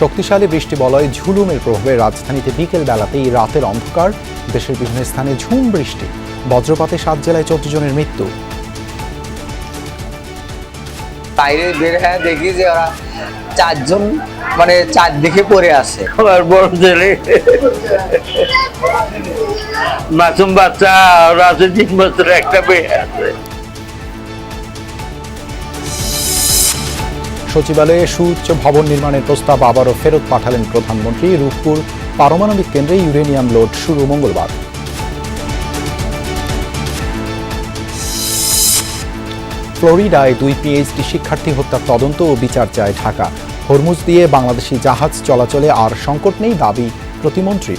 শক্তিশালী বৃষ্টি বলয় ঝুলুমের প্রভাবে রাজধানীতে বিকেল বেলাতেই রাতের অন্ধকার, দেশের বিভিন্ন স্থানে ঝুম বৃষ্টি, বজ্রপাতে 7 জেলায় 14 জনের মৃত্যু। বাইরে বের হয়ে দেখি যে ওরা 4 জন চারদিকে পড়ে আছে। আমার বড় ছেলে মাসুম বাচ্চা আর আছে 3 বছরের একটা মেয়ে আছে। সচিবালয়ে সুউচ্চ ভবন নির্মাণের প্রস্তাব আবারও ফেরত পাঠালেন প্রধানমন্ত্রী। রূপপুর পারমাণবিক কেন্দ্রে ইউরেনিয়াম লোড শুরু মঙ্গলবার। ফ্লোরিডায় 2 পিএইচডি শিক্ষার্থী হত্যার তদন্ত ও বিচার চায় ঢাকা। হরমুজ দিয়ে বাংলাদেশি জাহাজ চলাচলে আর সংকট নেই, দাবি প্রতিমন্ত্রী।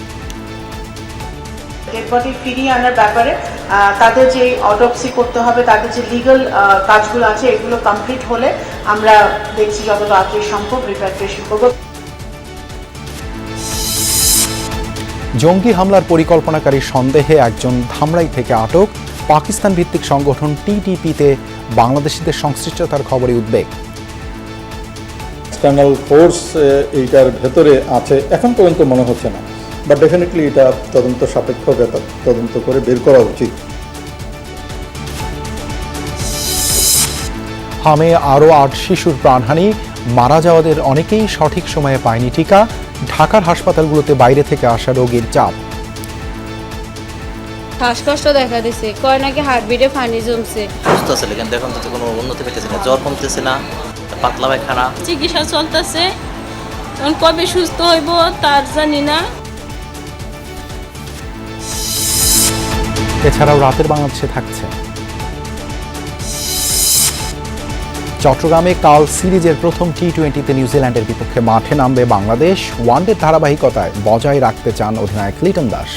ডেড বডি ফিরিয়ে আনার ব্যাপারে তাদের যে অটোপসি করতে হবে, তাদের যে লিগ্যাল কাজগুলো আছে, এগুলো কমপ্লিট হলে আমরা দেখছি যত তাড়াতাড়ি সম্ভব রিপ্যাট্রিয়েশন করব। জঙ্গি হামলার পরিকল্পনাকারী সন্দেহে একজন ধামরাই থেকে আটক। পাকিস্তান ভিত্তিক সংগঠন টিটিপিতে বাংলাদেশিদের সংশ্লিষ্টতার খবরে উদ্বেগ। এক্সটার্নাল ফোর্স এইটার ভেতরে আছে এখন পর্যন্ত মনে হচ্ছে না, বাট ডেফিনেটলি এটা তদন্ত সাপেক্ষ ব্যাপার, তদন্ত করে বের করা উচিত। হামে আরও 8 শিশুর প্রাণহানি, মারা যাওয়াদের অনেকেই সঠিক সময়ে পায়নি টিকা। ঢাকার হাসপাতালগুলোতে বাইরে থেকে আসা রোগীর চাপ। শ্বাসকষ্ট দেখা দিছে, কয় নাকি হার্টবিটে পানি জমছে। সুস্থ আছে কিন্তু এখন তো কোনো উন্নতি পেতেছে না, জ্বর কমতেছে না, পাতলা পায়খানা। চিকিৎসা চলতেছে, এখন কবে সুস্থ হইব তার জানি না। এছাড়াও রাতের বাংলাদেশে থাকছে চট্টগ্রামে কাল সিরিজের প্রথম টি-20তে নিউজিল্যান্ডের বিপক্ষে মাঠে নামবে বাংলাদেশ। ওয়ানডে ধারাবাহিকতায় বজায় রাখতে চান অধিনায়ক লিটন দাস।